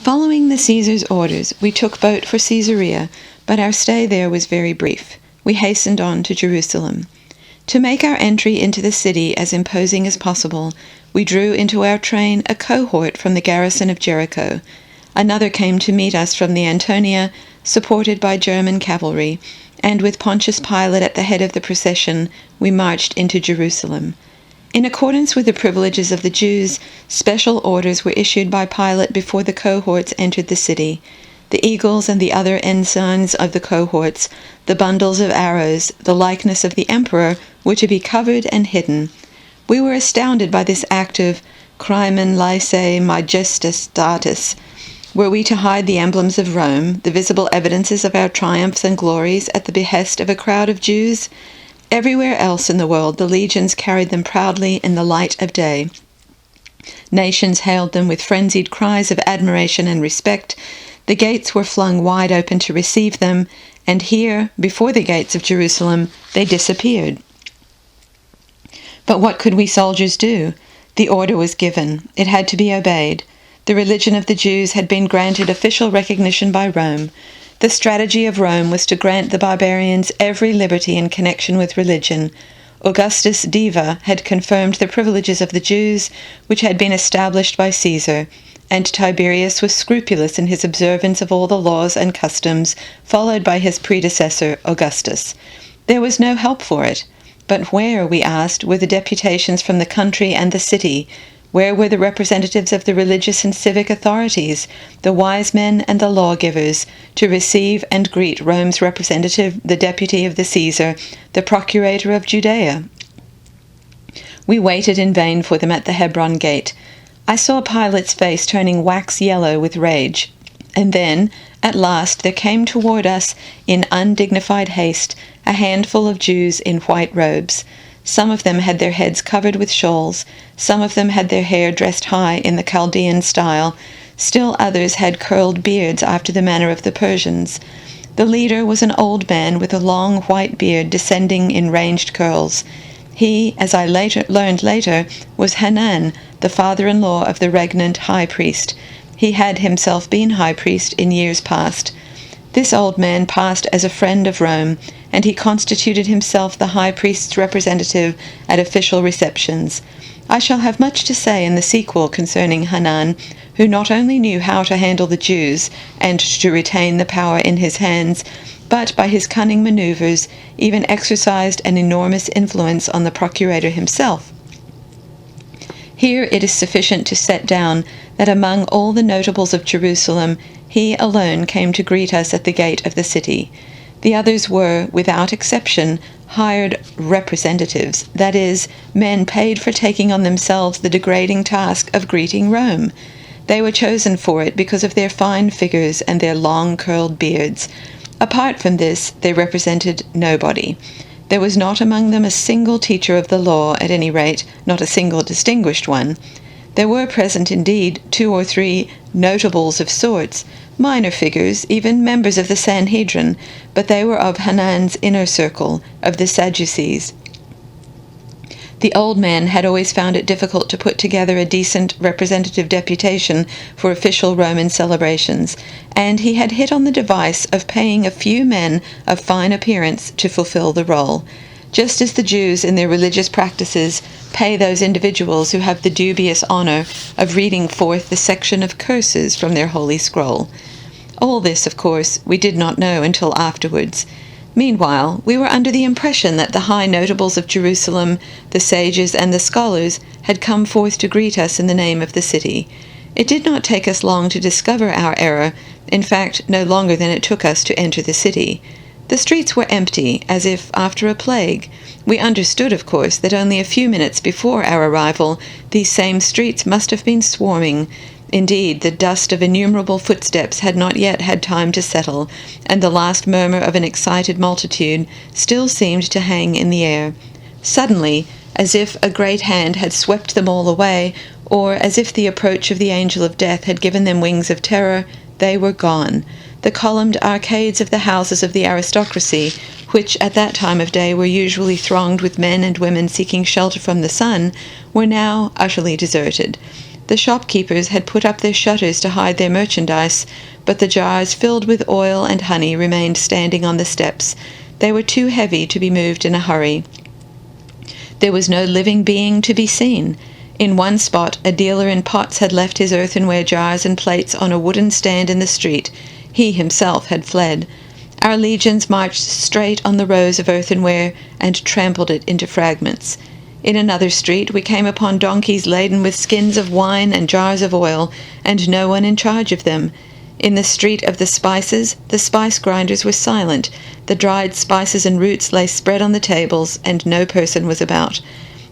Following the Caesar's orders, we took boat for Caesarea, but our stay there was very brief. We hastened on to Jerusalem. To make our entry into the city as imposing as possible, we drew into our train a cohort from the garrison of Jericho. Another came to meet us from the Antonia, supported by German cavalry, and with Pontius Pilate at the head of the procession, we marched into Jerusalem. In accordance with the privileges of the Jews, special orders were issued by Pilate before the cohorts entered the city. The eagles and the other ensigns of the cohorts, the bundles of arrows, the likeness of the emperor, were to be covered and hidden. We were astounded by this act of crimen laesae majestatis. Were we to hide the emblems of Rome, the visible evidences of our triumphs and glories, at the behest of a crowd of Jews? Everywhere else in the world the legions carried them proudly in the light of day. Nations hailed them with frenzied cries of admiration and respect. The gates were flung wide open to receive them, and here, before the gates of Jerusalem, they disappeared. But what could we soldiers do? The order was given. It had to be obeyed. The religion of the Jews had been granted official recognition by Rome. The strategy of Rome was to grant the barbarians every liberty in connection with religion. Augustus Diva had confirmed the privileges of the Jews, which had been established by Caesar, and Tiberius was scrupulous in his observance of all the laws and customs followed by his predecessor, Augustus. There was no help for it. But where, we asked, were the deputations from the country and the city? Where were the representatives of the religious and civic authorities, the wise men and the lawgivers, to receive and greet Rome's representative, the deputy of the Caesar, the procurator of Judea? We waited in vain for them at the Hebron gate. I saw Pilate's face turning wax yellow with rage. And then, at last, there came toward us, in undignified haste, a handful of Jews in white robes. Some of them had their heads covered with shawls, some of them had their hair dressed high in the Chaldean style, still others had curled beards after the manner of the Persians. The leader was an old man with a long white beard descending in ranged curls. He, as I learned later, was Hanan, the father-in-law of the regnant high priest. He had himself been high priest in years past. This old man passed as a friend of Rome, and he constituted himself the high priest's representative at official receptions. I shall have much to say in the sequel concerning Hanan, who not only knew how to handle the Jews and to retain the power in his hands, but by his cunning maneuvers even exercised an enormous influence on the procurator himself. Here it is sufficient to set down that among all the notables of Jerusalem, he alone came to greet us at the gate of the city. The others were, without exception, hired representatives, that is, men paid for taking on themselves the degrading task of greeting Rome. They were chosen for it because of their fine figures and their long curled beards. Apart from this, they represented nobody. There was not among them a single teacher of the law, at any rate, not a single distinguished one. There were present, indeed, 2 or 3 notables of sorts, minor figures, even members of the Sanhedrin, but they were of Hanan's inner circle, of the Sadducees. The old man had always found it difficult to put together a decent representative deputation for official Roman celebrations, and he had hit on the device of paying a few men of fine appearance to fulfill the role, just as the Jews in their religious practices pay those individuals who have the dubious honor of reading forth the section of curses from their holy scroll. All this, of course, we did not know until afterwards. Meanwhile, we were under the impression that the high notables of Jerusalem, the sages and the scholars, had come forth to greet us in the name of the city. It did not take us long to discover our error, in fact, no longer than it took us to enter the city. The streets were empty, as if after a plague. We understood, of course, that only a few minutes before our arrival these same streets must have been swarming. Indeed, the dust of innumerable footsteps had not yet had time to settle, and the last murmur of an excited multitude still seemed to hang in the air. Suddenly, as if a great hand had swept them all away, or as if the approach of the angel of death had given them wings of terror, they were gone. The columned arcades of the houses of the aristocracy, which at that time of day were usually thronged with men and women seeking shelter from the sun, were now utterly deserted. The shopkeepers had put up their shutters to hide their merchandise, but the jars filled with oil and honey remained standing on the steps. They were too heavy to be moved in a hurry. There was no living being to be seen. In one spot, a dealer in pots had left his earthenware jars and plates on a wooden stand in the street. He himself had fled. Our legions marched straight on the rows of earthenware and trampled it into fragments. In another street we came upon donkeys laden with skins of wine and jars of oil, and no one in charge of them. In the street of the spices, the spice grinders were silent. The dried spices and roots lay spread on the tables, and no person was about.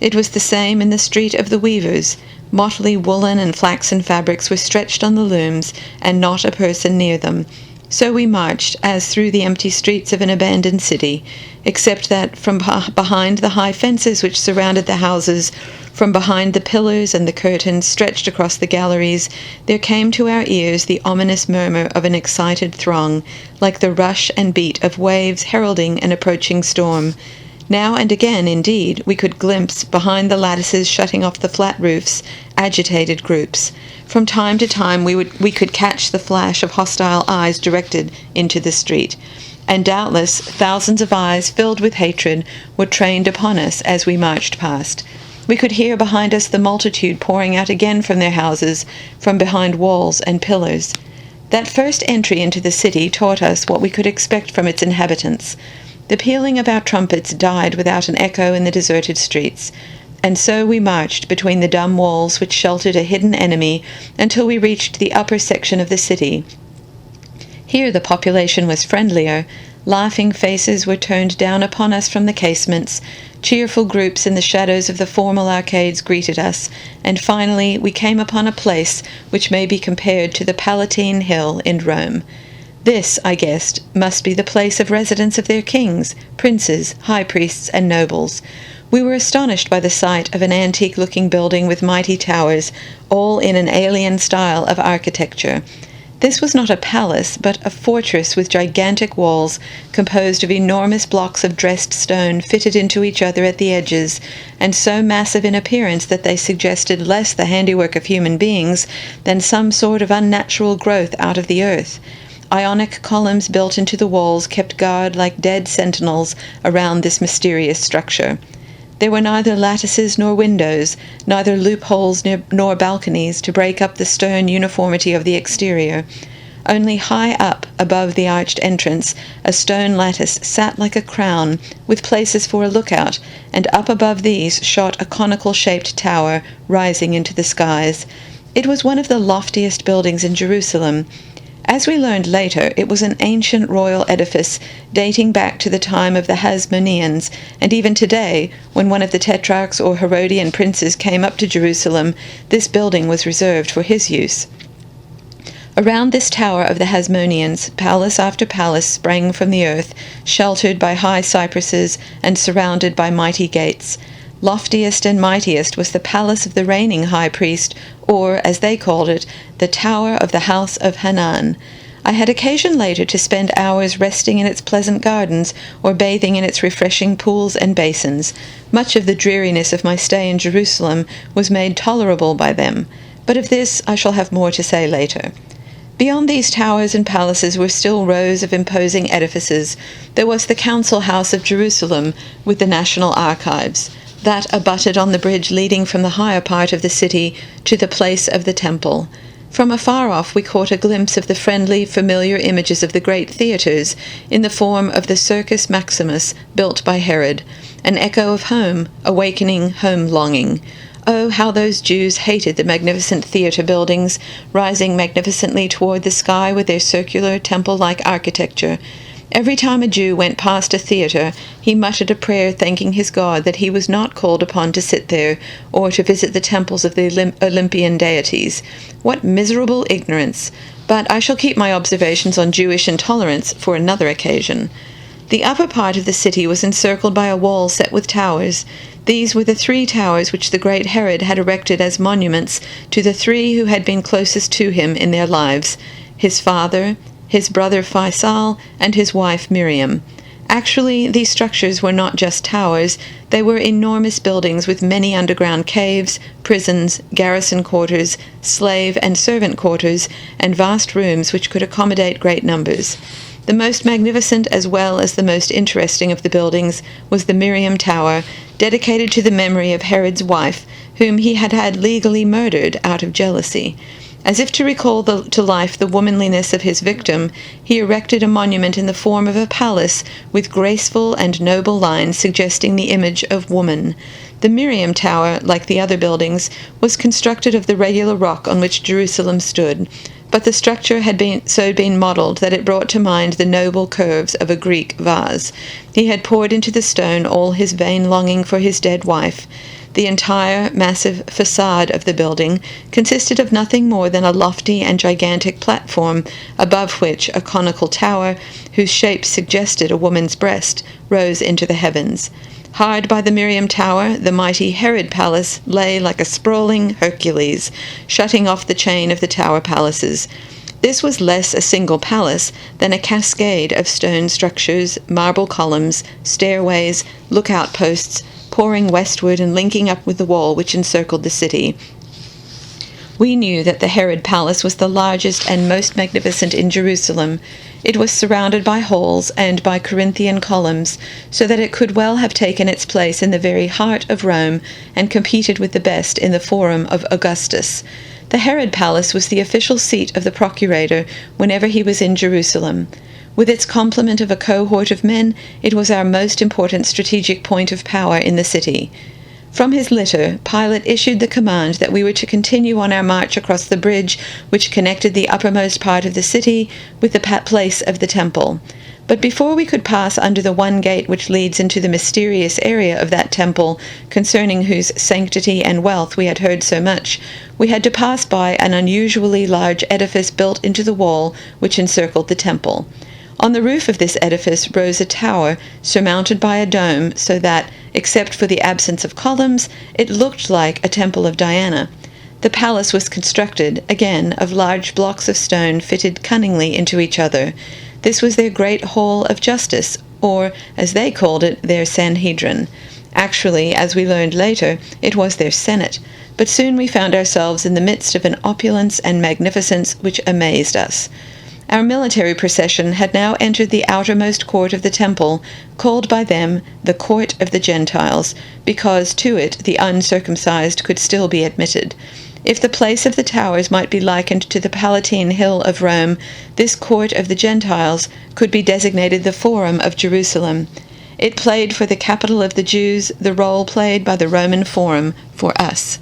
It was the same in the street of the weavers. Motley woolen and flaxen fabrics were stretched on the looms, and not a person near them. So we marched, as through the empty streets of an abandoned city, except that from behind the high fences which surrounded the houses, from behind the pillars and the curtains stretched across the galleries, there came to our ears the ominous murmur of an excited throng, like the rush and beat of waves heralding an approaching storm. Now and again, indeed, we could glimpse, behind the lattices shutting off the flat roofs, agitated groups. From time to time we could catch the flash of hostile eyes directed into the street. And doubtless thousands of eyes filled with hatred were trained upon us as we marched past. We could hear behind us the multitude pouring out again from their houses, from behind walls and pillars. That first entry into the city taught us what we could expect from its inhabitants. The pealing of our trumpets died without an echo in the deserted streets, and so we marched between the dumb walls which sheltered a hidden enemy until we reached the upper section of the city. Here the population was friendlier. Laughing faces were turned down upon us from the casements. Cheerful groups in the shadows of the formal arcades greeted us, and finally we came upon a place which may be compared to the Palatine Hill in Rome. This, I guessed, must be the place of residence of their kings, princes, high priests, and nobles. We were astonished by the sight of an antique-looking building with mighty towers, all in an alien style of architecture. This was not a palace, but a fortress with gigantic walls composed of enormous blocks of dressed stone fitted into each other at the edges, and so massive in appearance that they suggested less the handiwork of human beings than some sort of unnatural growth out of the earth. Ionic columns built into the walls kept guard like dead sentinels around this mysterious structure. There were neither lattices nor windows, neither loopholes nor balconies to break up the stern uniformity of the exterior. Only high up, above the arched entrance, a stone lattice sat like a crown, with places for a lookout, and up above these shot a conical-shaped tower rising into the skies. It was one of the loftiest buildings in Jerusalem. As we learned later, it was an ancient royal edifice dating back to the time of the Hasmoneans, and even today, when one of the tetrarchs or Herodian princes came up to Jerusalem, this building was reserved for his use. Around this tower of the Hasmoneans, palace after palace sprang from the earth, sheltered by high cypresses and surrounded by mighty gates. Loftiest and mightiest was the palace of the reigning high priest, or, as they called it, the Tower of the House of Hanan. I had occasion later to spend hours resting in its pleasant gardens or bathing in its refreshing pools and basins. Much of the dreariness of my stay in Jerusalem was made tolerable by them, but of this I shall have more to say later. Beyond these towers and palaces were still rows of imposing edifices. There was the Council House of Jerusalem with the National Archives. That abutted on the bridge leading from the higher part of the city to the place of the temple. From afar off we caught a glimpse of the friendly, familiar images of the great theatres in the form of the Circus Maximus built by Herod, an echo of home, awakening home-longing. Oh, how those Jews hated the magnificent theatre buildings, rising magnificently toward the sky with their circular, temple-like architecture. Every time a Jew went past a theatre, he muttered a prayer thanking his God that he was not called upon to sit there, or to visit the temples of the Olympian deities. What miserable ignorance! But I shall keep my observations on Jewish intolerance for another occasion. The upper part of the city was encircled by a wall set with towers. These were the 3 towers which the great Herod had erected as monuments to the 3 who had been closest to him in their lives, his father, his brother Faisal, and his wife Miriam. Actually, these structures were not just towers, they were enormous buildings with many underground caves, prisons, garrison quarters, slave and servant quarters, and vast rooms which could accommodate great numbers. The most magnificent as well as the most interesting of the buildings was the Miriam Tower, dedicated to the memory of Herod's wife, whom he had had legally murdered out of jealousy. As if to recall to life the womanliness of his victim, he erected a monument in the form of a palace with graceful and noble lines suggesting the image of woman. The Miriam Tower, like the other buildings, was constructed of the regular rock on which Jerusalem stood, but the structure had been modelled that it brought to mind the noble curves of a Greek vase. He had poured into the stone all his vain longing for his dead wife. The entire massive facade of the building consisted of nothing more than a lofty and gigantic platform, above which a conical tower, whose shape suggested a woman's breast, rose into the heavens. Hard by the Miriam Tower, the mighty Herod Palace lay like a sprawling Hercules, shutting off the chain of the tower palaces. This was less a single palace than a cascade of stone structures, marble columns, stairways, lookout posts, pouring westward and linking up with the wall which encircled the city. We knew that the Herod Palace was the largest and most magnificent in Jerusalem. It was surrounded by halls and by Corinthian columns, so that it could well have taken its place in the very heart of Rome and competed with the best in the Forum of Augustus. The Herod Palace was the official seat of the procurator whenever he was in Jerusalem. With its complement of a cohort of men, it was our most important strategic point of power in the city. From his litter, Pilate issued the command that we were to continue on our march across the bridge which connected the uppermost part of the city with the place of the temple. But before we could pass under the one gate which leads into the mysterious area of that temple, concerning whose sanctity and wealth we had heard so much, we had to pass by an unusually large edifice built into the wall which encircled the temple. On the roof of this edifice rose a tower surmounted by a dome, so that, except for the absence of columns, it looked like a temple of Diana. The palace was constructed, again, of large blocks of stone fitted cunningly into each other. This was their great hall of justice, or, as they called it, their Sanhedrin. Actually, as we learned later, it was their Senate, but soon we found ourselves in the midst of an opulence and magnificence which amazed us. Our military procession had now entered the outermost court of the temple, called by them the Court of the Gentiles, because to it the uncircumcised could still be admitted. If the place of the towers might be likened to the Palatine Hill of Rome, this Court of the Gentiles could be designated the Forum of Jerusalem. It played for the capital of the Jews the role played by the Roman Forum for us.